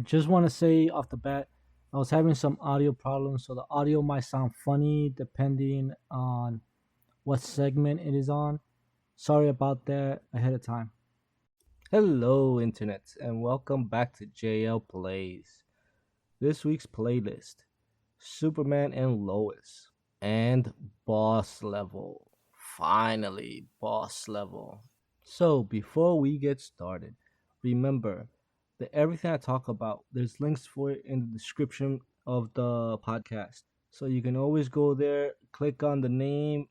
Just want to say off the bat, I was having some audio problems, so the audio might sound funny depending on what segment it is on. Sorry about that ahead of time. Hello, Internet, and welcome back to JL Plays. This week's playlist: Superman and Lois, and Boss Level. Finally, Boss Level. So, before we get started, remember that everything I talk about, there's links for it in the description of the podcast. So, you can always go there, click on the name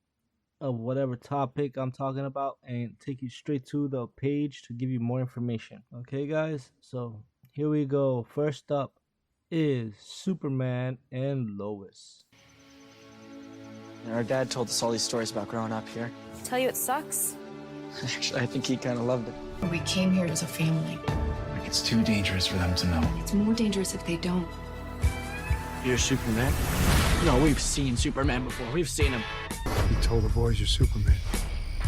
of whatever topic I'm talking about, and take you straight to the page to give you more information. Okay, guys? So, here we go. First up is Superman and Lois. Our dad told us all these stories about growing up here. Tell you it sucks. Actually, I think he kind of loved it. We came here as a family. Like it's too dangerous for them to know. It's more dangerous if they don't. You're Superman? No, we've seen Superman before. We've seen him. You told the boys you're Superman.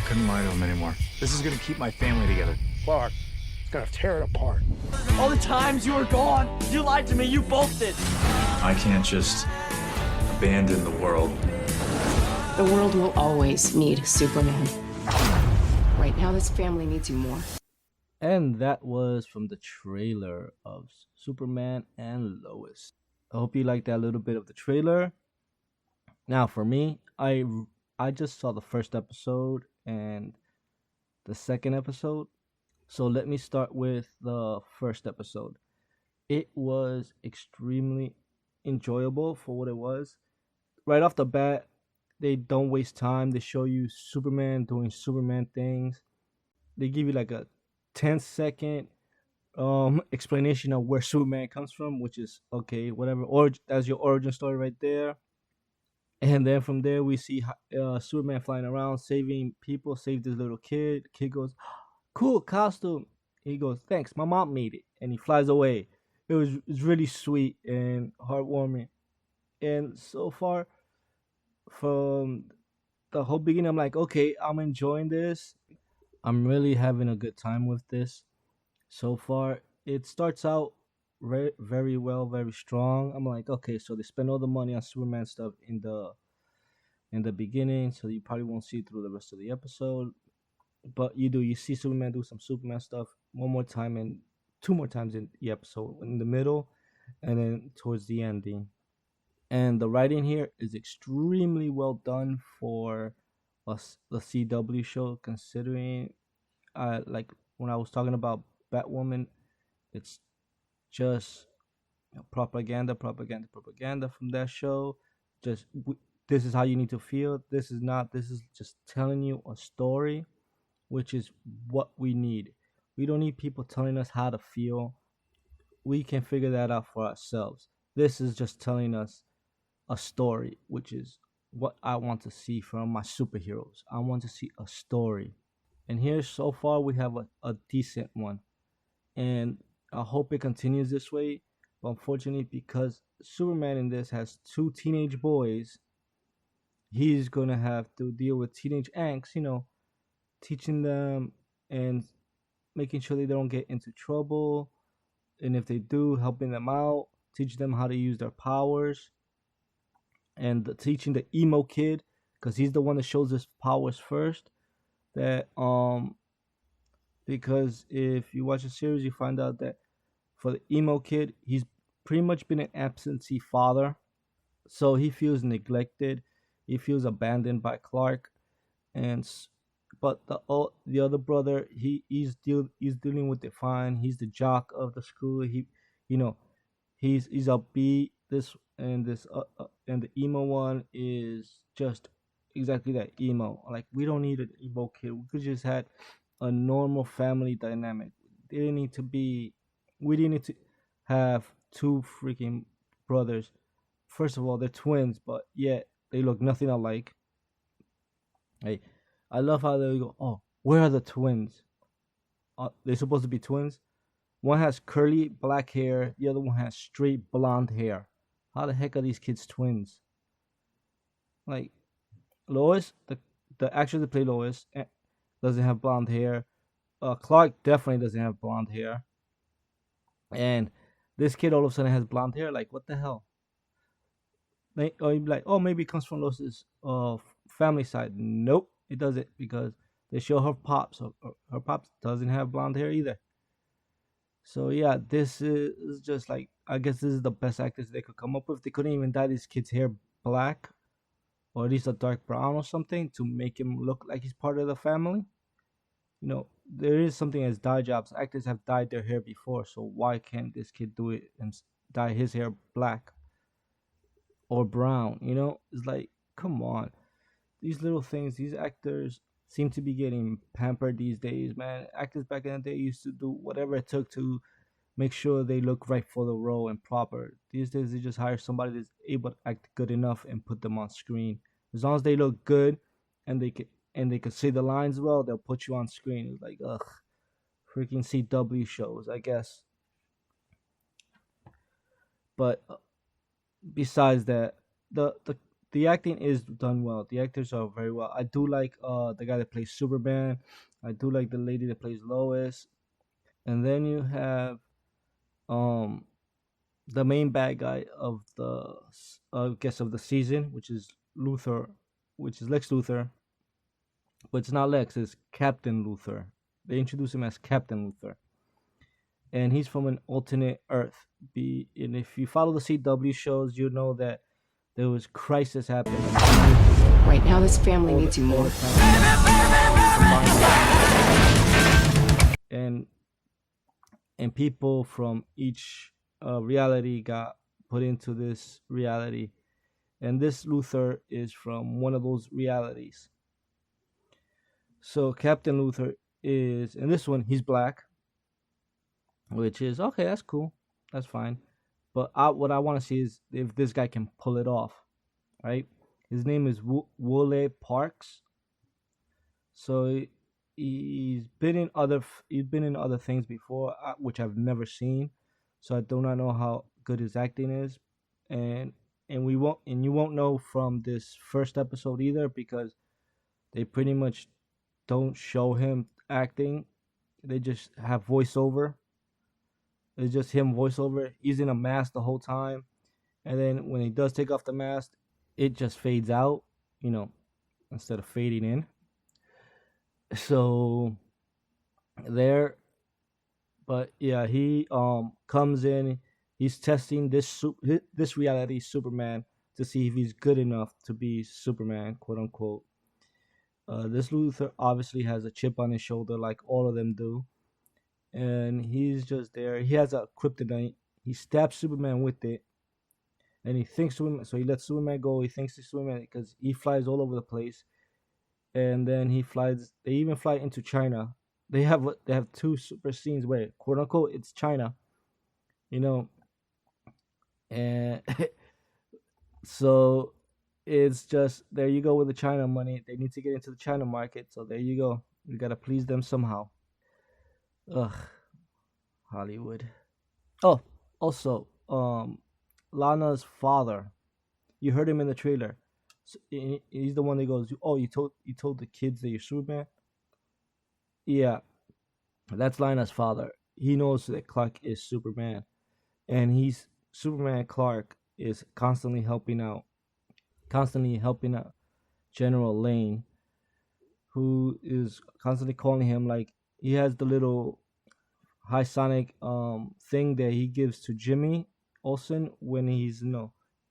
Couldn't lie to them anymore. This is gonna keep my family together. Clark, it's gonna tear it apart. All the times you were gone, you lied to me. You both did. I can't just abandon the world. The world will always need Superman. Right now, this family needs you more. And that was from the trailer of Superman and Lois. I hope you liked that little bit of the trailer. Now, for me, I just saw the first episode and the second episode. So let me start with the first episode. It was extremely enjoyable for what it was. Right off the bat, they don't waste time. They show you Superman doing Superman things. They give you like a 10-second explanation of where Superman comes from, which is okay, whatever. Or that's your origin story right there. And then from there, we see Superman flying around, saving people, save this little kid. Kid goes, "Cool costume." He goes, "Thanks, my mom made it," and he flies away. It's really sweet and heartwarming. And so far, from the whole beginning, I'm like, okay, I'm enjoying this. I'm really having a good time with this. So far, it starts out very well, very strong. I'm like, okay, so they spend all the money on Superman stuff in the beginning, so you probably won't see through the rest of the episode. But you see Superman do some Superman stuff one more time and two more times in the episode, in the middle, and then towards the ending. And the writing here is extremely well done for the CW show, considering like when I was talking about Batwoman, it's just propaganda from that show. Just this is how you need to feel. This is just telling you a story, which is what we need. We don't need people telling us how to feel. We can figure that out for ourselves. This is just telling us a story, which is what I want to see from my superheroes. I want to see a story. And here so far we have a decent one. And I hope it continues this way. But unfortunately, because Superman in this has two teenage boys, he's gonna have to deal with teenage angst, teaching them and making sure they don't get into trouble. And if they do, helping them out, teach them how to use their powers. And teaching the emo kid, because he's the one that shows his powers first, that because if you watch the series, you find out that for the emo kid, he's pretty much been an absentee father, so he feels neglected, he feels abandoned by Clark. And but the other brother, he's dealing with it fine. He's the jock of the school. He's upbeat. And the emo one is just exactly that, emo. Like, we don't need an emo kid. We could just had a normal family dynamic. We didn't need to have two freaking brothers. First of all, they're twins, but yet they look nothing alike. Hey, I love how they go, "Oh, where are the twins? They're supposed to be twins." One has curly black hair, the other one has straight blonde hair. How the heck are these kids twins? Like, Lois, the actress that played Lois, doesn't have blonde hair. Clark definitely doesn't have blonde hair. And This kid all of a sudden has blonde hair. Like, what the hell? Or you'd be like, oh, maybe it comes from Lois's family side. Nope, it doesn't, because they show her pops. Her pops doesn't have blonde hair either. So yeah, this is just like, I guess this is the best actors they could come up with. They couldn't even dye this kid's hair black, or at least a dark brown or something, to make him look like he's part of the family. There is something as dye jobs. Actors have dyed their hair before, so why can't this kid do it and dye his hair black or brown? It's like, come on. These little things, these actors seem to be getting pampered these days, man. Actors back in the day used to do whatever it took to make sure they look right for the role and proper. These days, they just hire somebody that's able to act good enough and put them on screen. As long as they look good and they can say the lines well, they'll put you on screen. It's like, ugh, freaking CW shows, I guess. But besides that, the acting is done well. The actors are very well. I do like the guy that plays Superman. I do like the lady that plays Lois. And then you have um the main bad guy of the guess of the season, which is Luthor, which is Lex Luthor, but it's not Lex, it's Captain Luthor. They introduce him as Captain Luthor, and he's from an alternate Earth. And if you follow the CW shows, you know that there was crisis happening a few years ago. Right now, this family needs you more. And people from each reality got put into this reality, and this Luthor is from one of those realities. So Captain Luthor is, in this one, he's black, which is okay. That's cool. That's fine. But what I want to see is if this guy can pull it off, right? His name is Wole Parks. So he's been in other things before, which I've never seen. So I do not know how good his acting is, and you won't know from this first episode either, because they pretty much don't show him acting. They just have voiceover. It's just him voiceover. He's in a mask the whole time, and then when he does take off the mask, it just fades out, instead of fading in. So there, but yeah, he comes in. He's testing this reality Superman to see if he's good enough to be Superman, quote unquote. This Luthor obviously has a chip on his shoulder, like all of them do, and he's just there. He has a kryptonite. He stabs Superman with it, and he thinks Superman. So he lets Superman go. He thinks he's Superman because he flies all over the place, and then he flies. They even fly into China. They have two super scenes where, quote unquote, it's China, and so it's just, there you go with the China money. They need to get into the China market, so there you go. We gotta please them somehow. Ugh, Hollywood. Oh, also, Lana's father. You heard him in the trailer. So he's the one that goes, "Oh, you told the kids that you're Superman." Yeah, that's Lana's father. He knows that Clark is Superman, and he's Superman. Clark is constantly helping out General Lane, who is constantly calling him. Like, he has the little high sonic thing that he gives to Jimmy Olsen when he's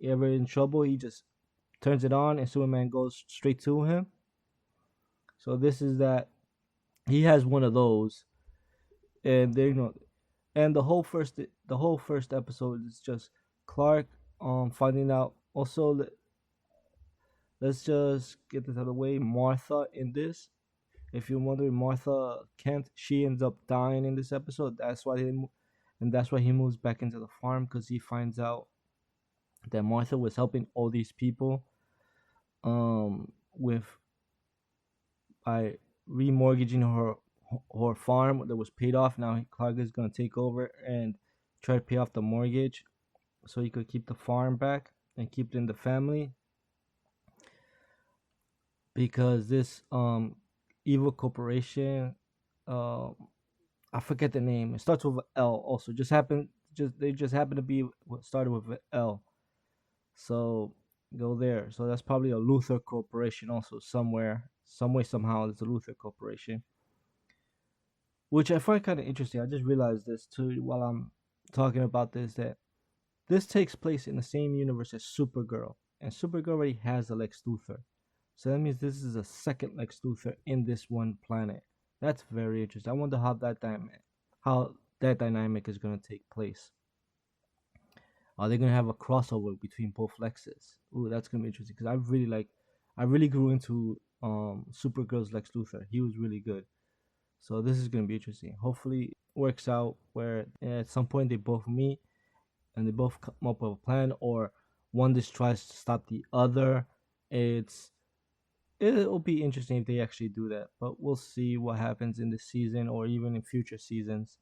ever in trouble. He just turns it on and Superman goes straight to him. So this is that he has one of those, and they and the whole first episode is just Clark finding out. Also, let's just get this out of the way. Martha in this, if you're wondering, Martha Kent, she ends up dying in this episode. That's why he moves back into the farm, because he finds out that Martha was helping all these people with by remortgaging her farm that was paid off. Now Clark is gonna take over and try to pay off the mortgage so he could keep the farm back and keep it in the family, because this evil corporation, I forget the name. It starts with an L. Also, just Just they just happen to be what started with a L. So go there. So that's probably a Luther corporation also somewhere, some way somehow. It's a Luther corporation, which I find kind of interesting. I just realized this too while I'm talking about this, that this takes place in the same universe as Supergirl, and Supergirl already has a Lex Luthor. So that means this is a second Lex Luthor in this one planet. That's very interesting. I wonder how that dynamic is going to take place. Are they going to have a crossover between both Lexes? Ooh, that's going to be interesting because I really grew into Supergirl's Lex Luthor. He was really good. So this is going to be interesting. Hopefully, it works out where at some point they both meet and they both come up with a plan, or one just tries to stop the other. It'll be interesting if they actually do that, but we'll see what happens in this season or even in future seasons.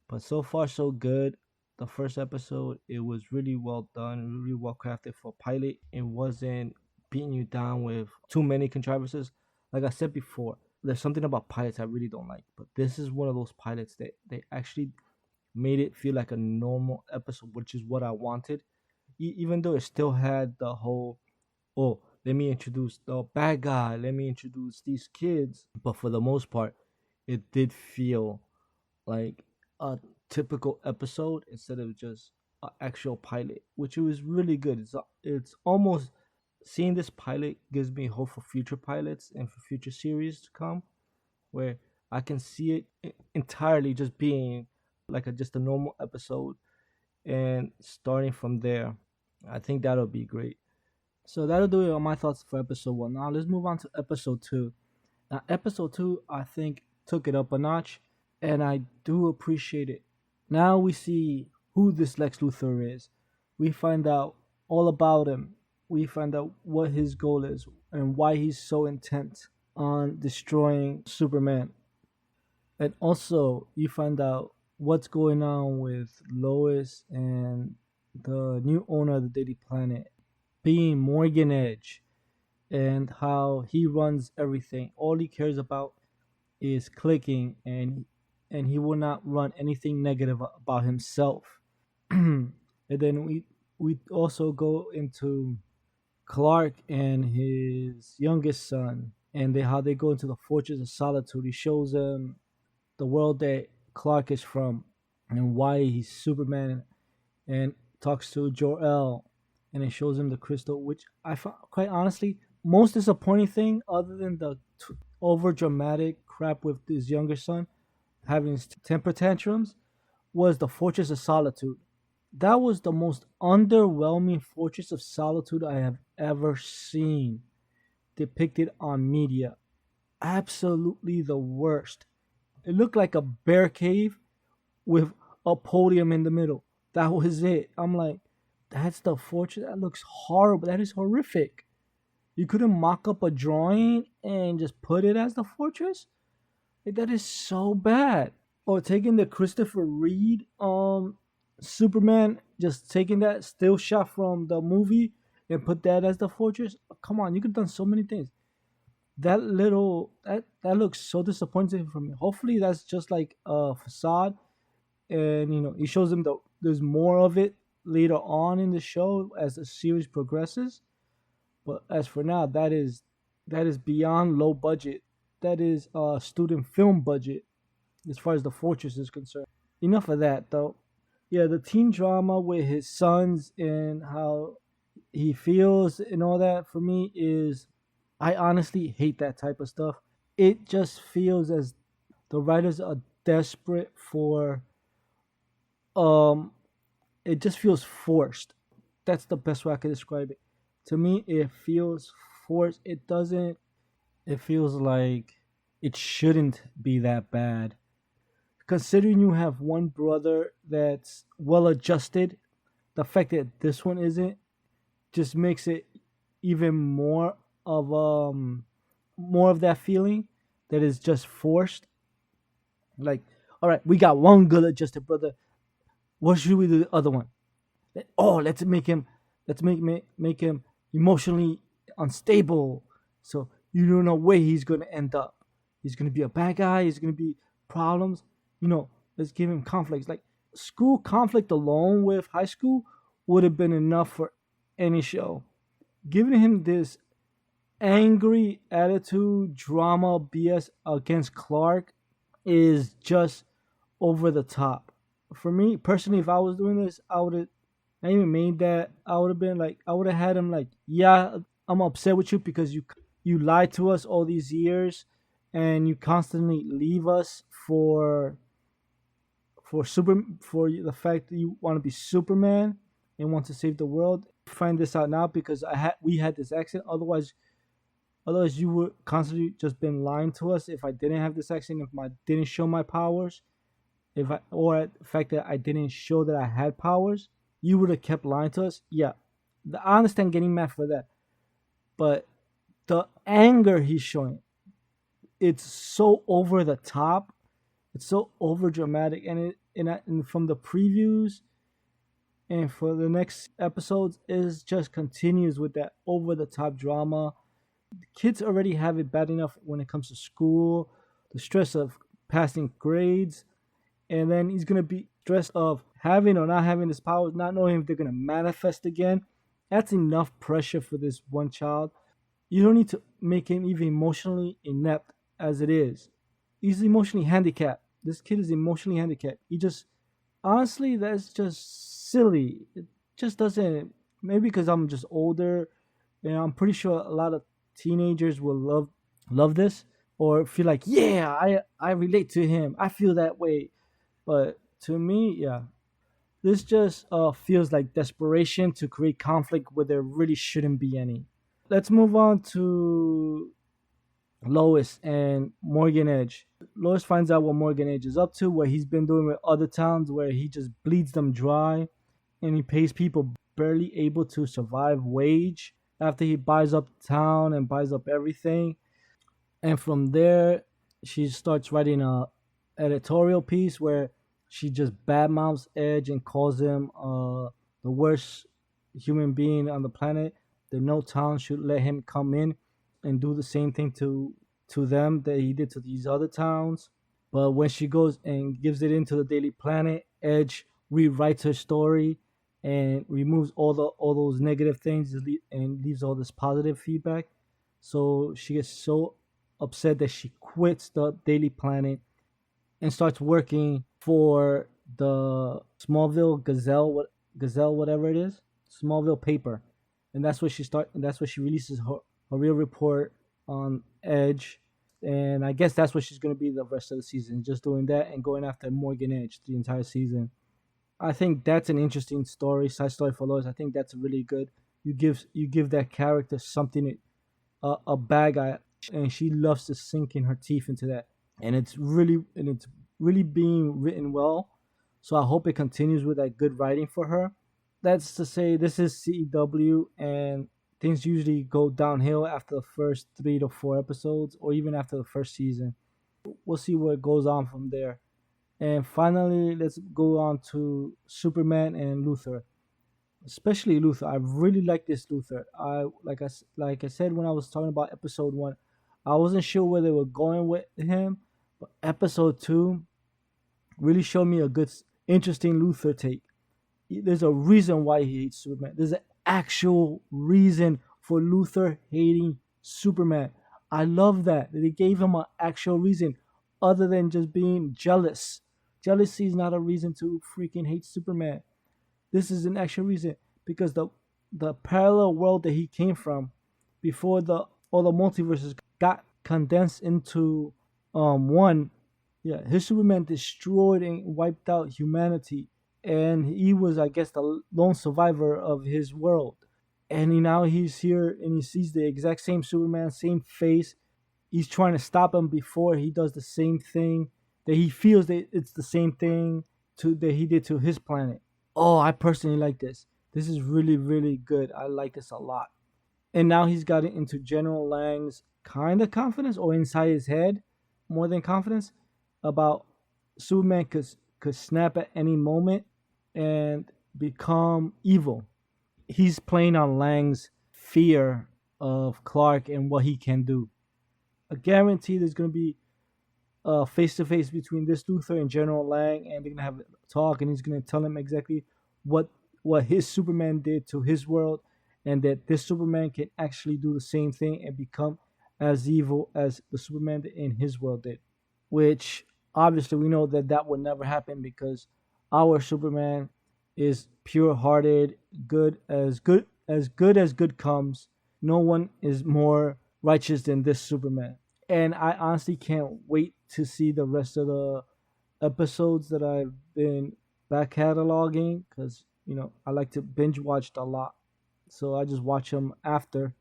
But so far so good. The first episode, it was really well done, really well crafted for a pilot. It wasn't beating you down with too many contrivances. Like I said before, there's something about pilots I really don't like, but this is one of those pilots that they actually made it feel like a normal episode, which is what I wanted. Even though it still had the whole, oh, let me introduce the bad guy, let me introduce these kids. But for the most part, it did feel like a typical episode instead of just an actual pilot, which was really good. It's almost seeing this pilot gives me hope for future pilots and for future series to come, where I can see it entirely just being like just a normal episode and starting from there. I think that'll be great. So that'll do it on my thoughts for episode 1. Now let's move on to episode 2. Now episode 2, I think, took it up a notch, and I do appreciate it. Now we see who this Lex Luthor is. We find out all about him. We find out what his goal is and why he's so intent on destroying Superman. And also, you find out what's going on with Lois and the new owner of the Daily Planet, being Morgan Edge, and how he runs everything. All he cares about is clicking, and he will not run anything negative about himself. And then we also go into Clark and his youngest son, and how they go into the Fortress of Solitude. He shows them the world that Clark is from and why he's Superman, and talks to Jor-El, and it shows him the crystal, which I found, quite honestly, most disappointing thing other than the over dramatic crap with his younger son having his temper tantrums was the Fortress of Solitude. That was the most underwhelming Fortress of Solitude I have ever seen depicted on media. Absolutely the worst. It looked like a bear cave with a podium in the middle. That was it. I'm like, that's the fortress? That looks horrible. That is horrific. You couldn't mock up a drawing and just put it as the fortress? Like, that is so bad. Or taking the Christopher Reeve Superman, just taking that still shot from the movie and put that as the fortress. Come on, you could have done so many things. That looks so disappointing for me. Hopefully that's just like a facade, and he shows them there's more of it later on in the show as the series progresses. But as for now, that is beyond low budget. That is student film budget as far as the fortress is concerned. Enough of that though. Yeah, the teen drama with his sons and how he feels and all that, for me, is, I honestly hate that type of stuff. It just feels as the writers are desperate for it just feels forced. That's the best way I could describe it. To me, it feels forced. It feels like it shouldn't be that bad. Considering you have one brother that's well adjusted, the fact that this one isn't just makes it even more of that feeling that is just forced. Like, all right, we got one good adjusted brother. What should we do the other one? Oh, let's make him emotionally unstable. So you don't know where he's gonna end up. He's gonna be a bad guy. He's gonna be problems. Let's give him conflicts. Like, school conflict alone with high school would have been enough for any show. Giving him this angry attitude, drama, BS against Clark is just over the top. For me personally, if I was doing this, I would have not even made that. I would have been like, I would have had him like, yeah, I'm upset with you because you lied to us all these years, and you constantly leave us for the fact that you want to be Superman and want to save the world. Find this out now because we had this accident. Otherwise you would constantly just been lying to us. If I didn't have this accident, if I didn't show my powers, or the fact that I didn't show that I had powers, you would have kept lying to us. Yeah, I understand getting mad for that, but the anger he's showing, it's so over the top, it's so over dramatic, and from the previews and for the next episodes, it just continues with that over the top drama. Kids already have it bad enough when it comes to school, the stress of passing grades, and then he's gonna be stressed of having or not having his powers, not knowing if they're gonna manifest again. That's enough pressure for this one child. You don't need to make him even emotionally inept as it is. He's emotionally handicapped. This kid is emotionally handicapped. He just, honestly, that's just silly. It just doesn't. Maybe because I'm just older, and I'm pretty sure a lot of teenagers will love this or feel like, yeah, I relate to him. I feel that way. But to me, yeah, this just feels like desperation to create conflict where there really shouldn't be any. Let's move on to Lois and Morgan Edge. Lois finds out what Morgan Edge is up to, what he's been doing with other towns, where he just bleeds them dry, and he pays people barely able to survive wage after he buys up the town and buys up everything. And from there, she starts writing a editorial piece where she just badmouths Edge and calls him the worst human being on the planet. That no town should let him come in and do the same thing to them that he did to these other towns. But when she goes and gives it into the Daily Planet, Edge rewrites her story and removes all those negative things and leaves all this positive feedback. So she gets so upset that she quits the Daily Planet and starts working for the Smallville Gazelle, whatever it is, Smallville paper, and that's where she releases her real report on Edge, and I guess that's what she's gonna be the rest of the season, just doing that and going after Morgan Edge the entire season. I think that's an interesting side story for Lois. I think that's really good. You give that character something, a bad guy, and she loves to sink in her teeth into that, and it's really being written well. So I hope it continues with that good writing for her. That's to say, this is CW, and things usually go downhill after the first 3 to 4 episodes, or even after the first season. We'll see what goes on from there. And finally, let's go on to Superman and Luthor. Especially Luthor. I really like this Luthor. I said when I was talking about episode 1, I wasn't sure where they were going with him, but episode 2 really showed me a good, interesting Luthor take. There's a reason why he hates Superman. There's an actual reason for Luthor hating Superman. I love that they gave him an actual reason other than just being jealous. Jealousy is not a reason to freaking hate Superman. This is an actual reason because the parallel world that he came from before all the multiverses got condensed into one. Yeah, his Superman destroyed and wiped out humanity, and he was, I guess, the lone survivor of his world. And now he's here and he sees the exact same Superman, same face. He's trying to stop him before he does the same thing that he feels that it's the same thing that he did to his planet. Oh, I personally like this. This is really, really good. I like this a lot. And now he's gotten into General Lang's kind of confidence, or inside his head, more than confidence, about Superman could snap at any moment and become evil. He's playing on Lang's fear of Clark and what he can do. I guarantee there's going to be face to face between this Luthor and General Lang, and they're gonna have a talk, and he's gonna tell him exactly what his Superman did to his world, and that this Superman can actually do the same thing and become as evil as the Superman in his world did. Which obviously we know that that would never happen because our Superman is pure-hearted, good as good comes. No one is more righteous than this Superman, and I honestly can't wait to see the rest of the episodes that I've been back cataloging because I like to binge watch a lot, so I just watch them after.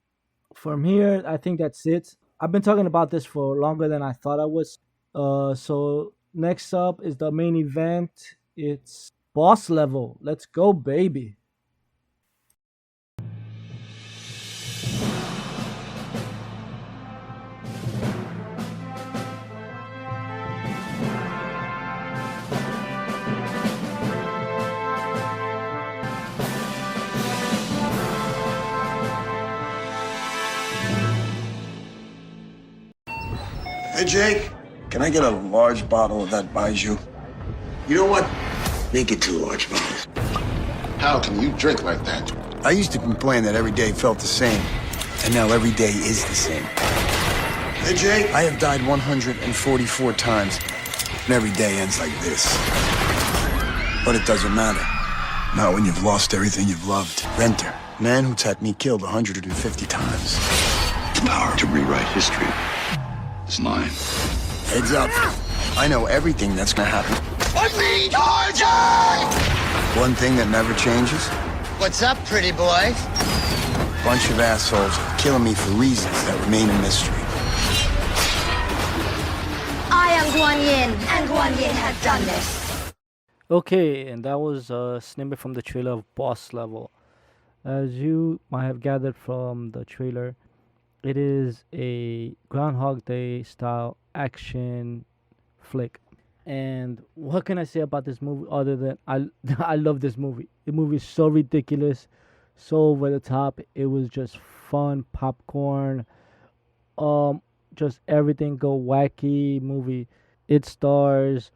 From here, I think that's it. I've been talking about this for longer than I thought I was. So next up is the main event. It's boss level. Let's go, baby. Hey, Jake, can I get a large bottle of that Baijiu? You know what? Make it 2 large bottles. How can you drink like that? I used to complain that every day felt the same, and now every day is the same. Hey, Jake, I have died 144 times, and every day ends like this. But it doesn't matter. Not when you've lost everything you've loved. Renter, man who's had me killed 150 times. The power to rewrite history is mine. Heads up. I know everything that's gonna happen. One thing that never changes? What's up, pretty boy? Bunch of assholes killing me for reasons that remain a mystery. I am Guan Yin, and Guan Yin has done this. Okay, and that was a snippet from the trailer of Boss Level. As you might have gathered from the trailer, it is a Groundhog Day style action flick. And what can I say about this movie other than I love this movie. The movie is so ridiculous, so over the top. It was just fun popcorn. Just everything go wacky movie. It stars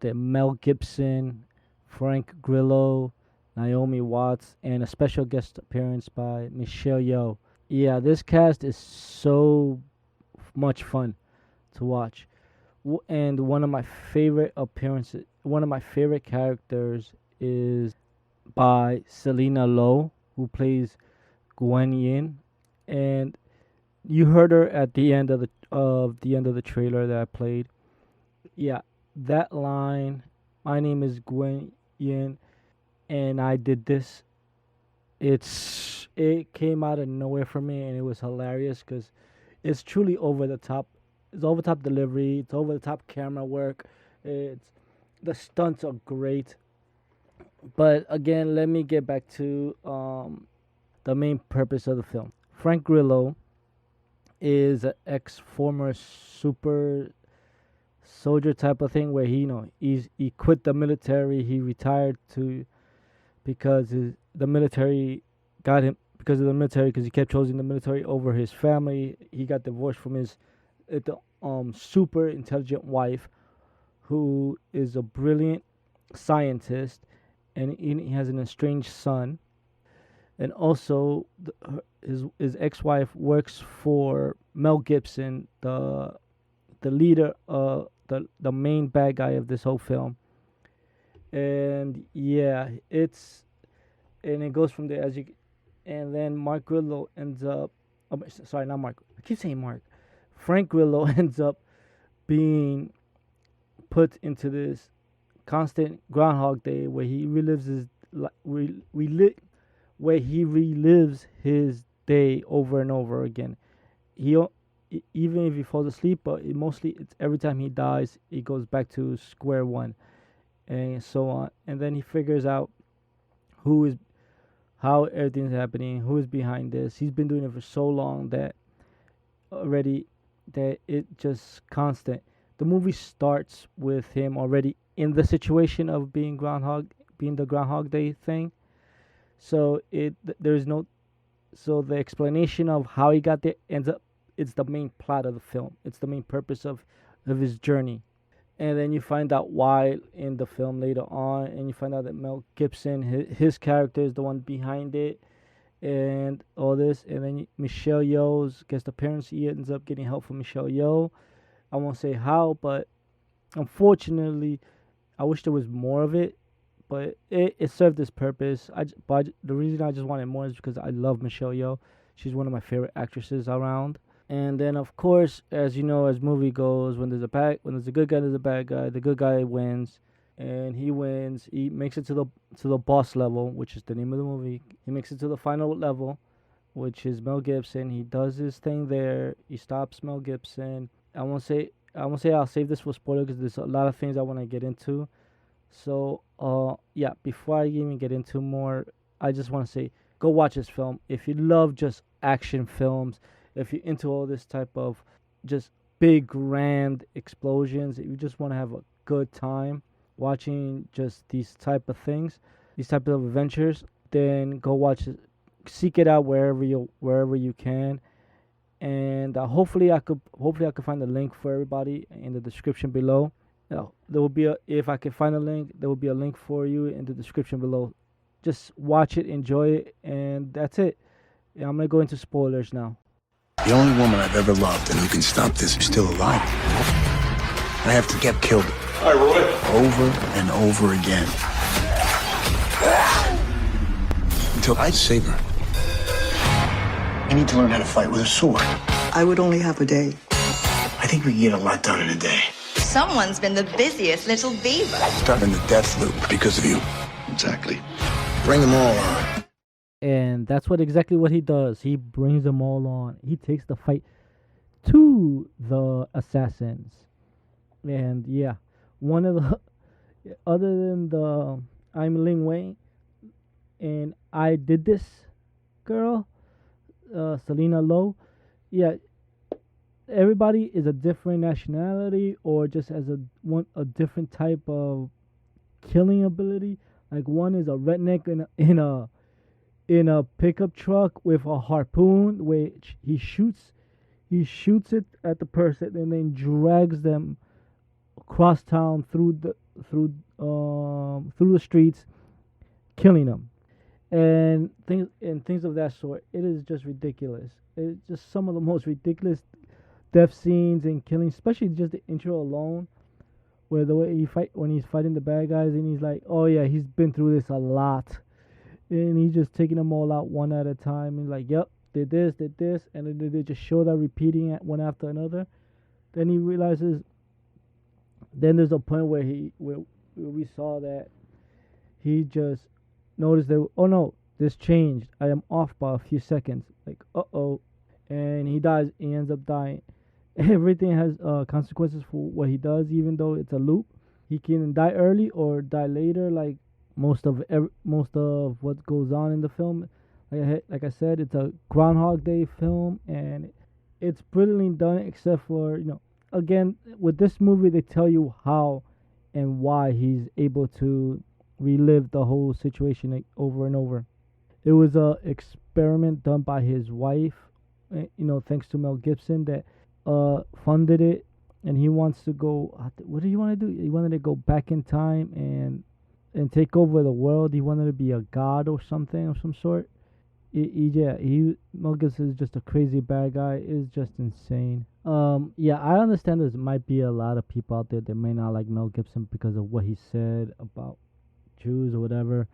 Mel Gibson, Frank Grillo, Naomi Watts, and a special guest appearance by Michelle Yeoh. Yeah, this cast is so much fun to watch. And one of my favorite characters is by Selena Lowe, who plays Gwen Yin, and you heard her at the end of the trailer that I played. Yeah, that line, "My name is Gwen Yin, and I did this." It came out of nowhere for me, and it was hilarious because it's truly over the top. It's over the top delivery. It's over the top camera work. The stunts are great. But again, let me get back to the main purpose of the film. Frank Grillo is an former super soldier type of thing where he quit the military. He retired because the military got him because he kept choosing the military over his family. He got divorced from his super intelligent wife, who is a brilliant scientist, and he has an estranged son. And also, his ex-wife works for Mel Gibson, the leader, the main bad guy of this whole film. And yeah, it goes from there and then Mark Grillo ends up. Oh, sorry, not Mark. I keep saying Mark. Frank Grillo ends up being put into this constant Groundhog Day where he relives his day over and over again. Even if he falls asleep, but it's every time he dies, he goes back to square one, and so on. And then he figures out how everything's happening, who is behind this. He's been doing it for so long that it just constant. The movie starts with him already in the situation of being the Groundhog Day thing. So the explanation of how he got there ends up. It's the main plot of the film. It's the main purpose of of his journey. And then you find out why in the film later on, and you find out that Mel Gibson, his character, is the one behind it, and all this. And then Michelle Yeoh's guest appearance, he ends up getting help from Michelle Yeoh. I won't say how, but unfortunately, I wish there was more of it. But it served its purpose. The reason I just wanted more is because I love Michelle Yeoh. She's one of my favorite actresses around. And then, of course, as you know, as movie goes, when there's a good guy, there's a bad guy. The good guy wins, and he wins. He makes it to the boss level, which is the name of the movie. He makes it to the final level, which is Mel Gibson. He does his thing there. He stops Mel Gibson. I'll save this for spoiler because there's a lot of things I want to get into. So, yeah, before I even get into more, I just want to say, go watch this film. If you love just action films, if you're into all this type of just big, grand explosions, if you just want to have a good time watching just these type of things, these type of adventures, then go watch it. Seek it out wherever you can. And hopefully I could find a link for everybody in the description below. There will be if I can find a link, there will be a link for you in the description below. Just watch it, enjoy it, and that's it. I'm gonna go into spoilers now. The only woman I've ever loved and who can stop this is still alive. I have to get killed. Hi, Roy. Over and over again. Until I save her. I need to learn how to fight with a sword. I would only have a day. I think we can get a lot done in a day. Someone's been the busiest little beaver. Stuck in the death loop because of you. Exactly. Bring them all on. And that's exactly what he does. He brings them all on. He takes the fight to the assassins. And yeah, one of the other than the I'm Ling Wei and I did this girl, Selena Lowe. Yeah, everybody is a different nationality or just as a different type of killing ability. Like one is a redneck in a pickup truck with a harpoon, which he shoots it at the person and then drags them across town through the streets, killing them, and things of that sort. It is just ridiculous. It's just some of the most ridiculous death scenes and killing, especially just the intro alone, where the way when he's fighting the bad guys and he's like, oh yeah, he's been through this a lot. And he's just taking them all out one at a time. And like, yep, did this. And then they just show that repeating it one after another. Then he realizes, then there's a point where we saw that he just noticed that, oh no, this changed. I am off by a few seconds. Like, uh-oh. And he dies. He ends up dying. Everything has consequences for what he does, even though it's a loop. He can die early or die later, like most of what goes on in the film. Like I said, it's a Groundhog Day film, and it's brilliantly done. Except for again, with this movie, they tell you how and why he's able to relive the whole situation over and over. It was a experiment done by his wife, thanks to Mel Gibson, that funded it, and he wants to go. What do you want to do? He wanted to go back in time and take over the world. He wanted to be a god or something of some sort. Mel Gibson is just a crazy bad guy. It's just insane. Yeah, I understand there might be a lot of people out there that may not like Mel Gibson because of what he said about Jews or whatever.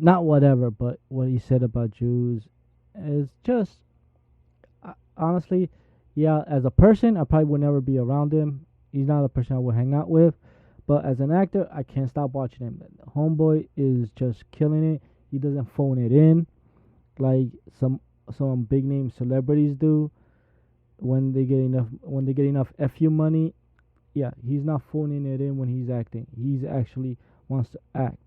Not whatever, but what he said about Jews is just, honestly, yeah, as a person, I probably would never be around him. He's not a person I would hang out with. But as an actor, I can't stop watching him. Homeboy is just killing it. He doesn't phone it in like some big name celebrities do when they get enough FU money. Yeah, he's not phoning it in when he's acting. He's actually wants to act.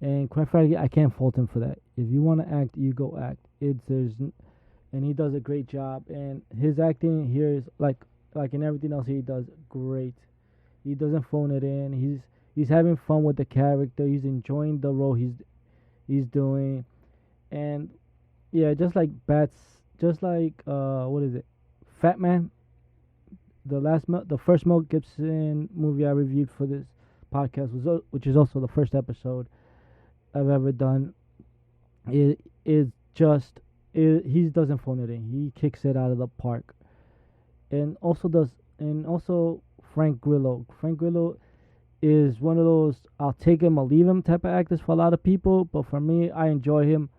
And quite frankly, I can't fault him for that. If you want to act, you go act. And he does a great job. And his acting here is like in everything else he does great. He doesn't phone it in. He's having fun with the character. He's enjoying the role he's doing. And yeah, just like what is it? Fat Man. the first Mel Gibson movie I reviewed for this podcast which is also the first episode I've ever done. It is just he doesn't phone it in. He kicks it out of the park, and also Frank Grillo. Frank Grillo is one of those I'll take him, I'll leave him type of actors for a lot of people, but for me, I enjoy him.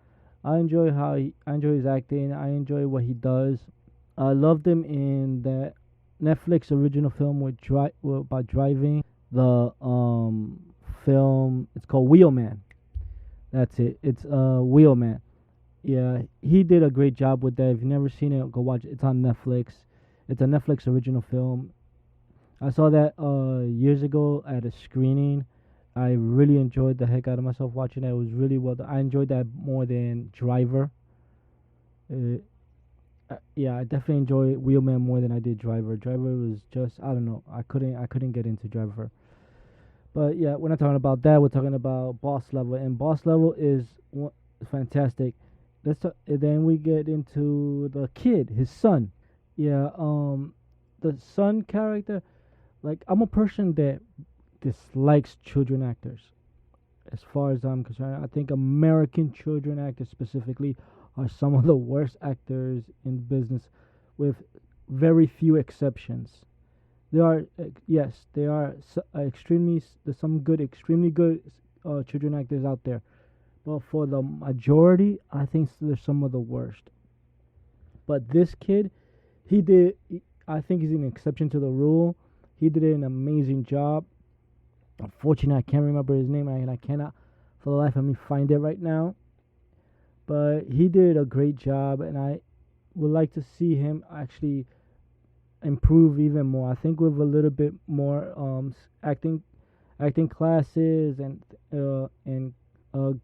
I enjoy his acting. I enjoy what he does. I loved him in that Netflix original film about driving. The film, it's called Wheelman. That's it. It's Wheelman. Yeah, he did a great job with that. If you've never seen it, go watch it. It's on Netflix. It's a Netflix original film. I saw that years ago at a screening. I really enjoyed the heck out of myself watching it. It was really well done. I enjoyed that more than Driver. Yeah, I definitely enjoyed Wheelman more than I did Driver. Driver was just, I don't know. I couldn't get into Driver. But yeah, we're not talking about that. We're talking about Boss Level, and Boss Level is fantastic. Then we get into the kid, his son. Yeah, the son character. Like, I'm a person that dislikes children actors. As far as I'm concerned, I think American children actors specifically are some of the worst actors in business, with very few exceptions. There are, yes, there are there's some extremely good children actors out there, but for the majority, I think they're some of the worst. But this kid, I think he's an exception to the rule. He did an amazing job. Unfortunately, I can't remember his name, and I cannot, for the life of me, find it right now. But he did a great job, and I would like to see him actually improve even more. I think with a little bit more acting classes and a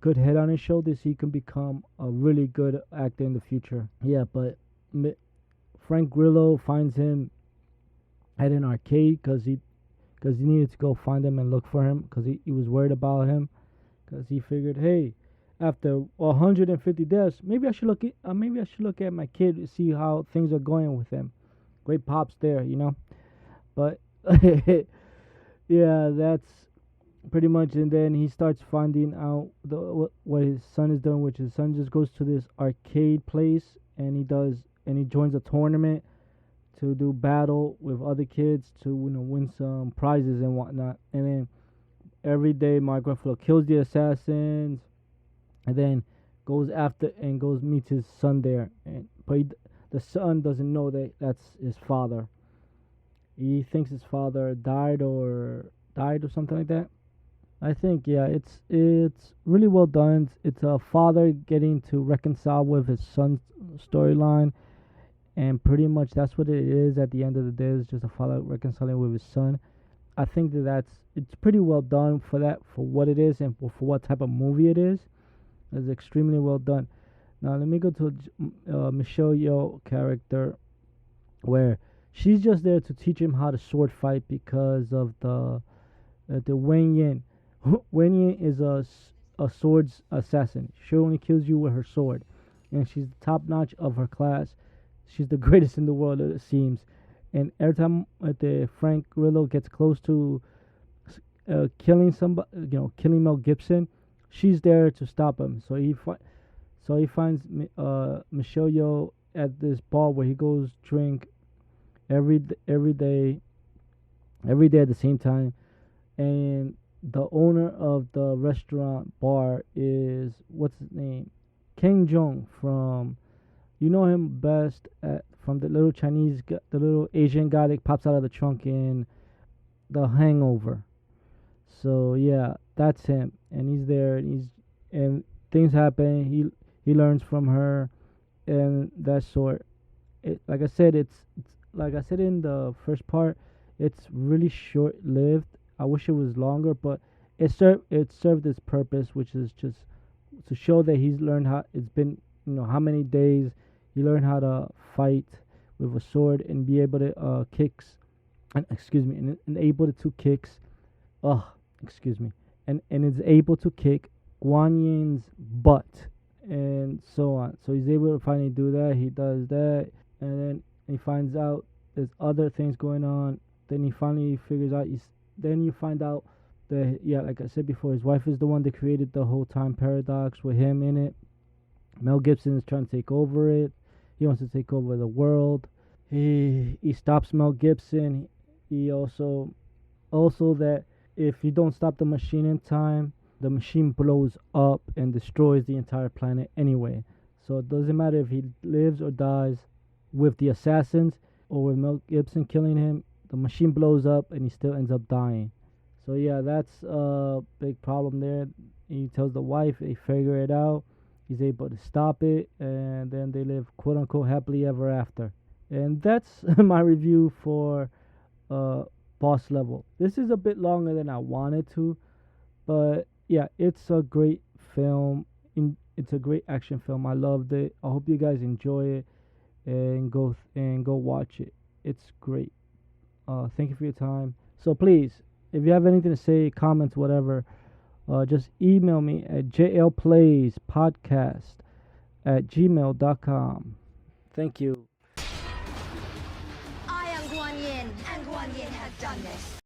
good head on his shoulders, he can become a really good actor in the future. Yeah, but Frank Grillo finds him at an arcade because he needed to go find him and look for him because he was worried about him, because he figured, hey, after 150 deaths, maybe I should look at my kid to see how things are going with him. Great pops there, you know. But yeah, that's pretty much. And then he starts finding out what his son is doing, which his son just goes to this arcade place and he joins a tournament to do battle with other kids to win some prizes and whatnot. And then every day Mark Ruffalo kills the assassins, and then goes meets his son there. But the son doesn't know that that's his father. He thinks his father died or something like that. I think, yeah, it's really well done. It's a father getting to reconcile with his son's storyline. And pretty much that's what it is at the end of the day. It's just a father reconciling with his son. I think it's pretty well done for what it is and for what type of movie it is. It's extremely well done. Now let me go to Michelle Yeoh character, where she's just there to teach him how to sword fight because of the Wen Yin. Wen Yin is a swords assassin. She only kills you with her sword, and she's the top notch of her class. She's the greatest in the world, it seems. And every time the Frank Grillo gets close to killing somebody, killing Mel Gibson, she's there to stop him. So he finds Michelle Yeoh at this bar where he goes drink every day at the same time. And the owner of the restaurant bar is, what's his name? Ken Jeong from. You know him best from the little the little Asian guy that pops out of the trunk in The Hangover. So yeah, that's him, and he's there, and things happen. He learns from her, and that sort. Like I said, it's like I said in the first part, it's really short lived. I wish it was longer, but it served its purpose, which is just to show that he's learned how. It's been how many days. He learned how to fight with a sword and be able to and able to kicks. And is able to kick Guan Yin's butt and so on. So he's able to finally do that. He does that, and then he finds out there's other things going on. Then he finally figures out. Then you find out that, yeah, like I said before, his wife is the one that created the whole time paradox with him in it. Mel Gibson is trying to take over it. He wants to take over the world. He stops Mel Gibson. He also that if you don't stop the machine in time, the machine blows up and destroys the entire planet anyway. So it doesn't matter if he lives or dies with the assassins or with Mel Gibson killing him. The machine blows up and he still ends up dying. So yeah, that's a big problem there. He tells the wife, they figure it out. He's able to stop it, and then they live quote unquote happily ever after. And that's my review for Boss Level. This is a bit longer than I wanted to, but yeah, it's a great film. It's a great action film. I loved it. I hope you guys enjoy it and go watch it. It's great. Thank you for your time. So please, if you have anything to say, comments, whatever, just email me at jlplayspodcast@gmail.com. Thank you. I am Guan Yin, and Guan Yin has done this.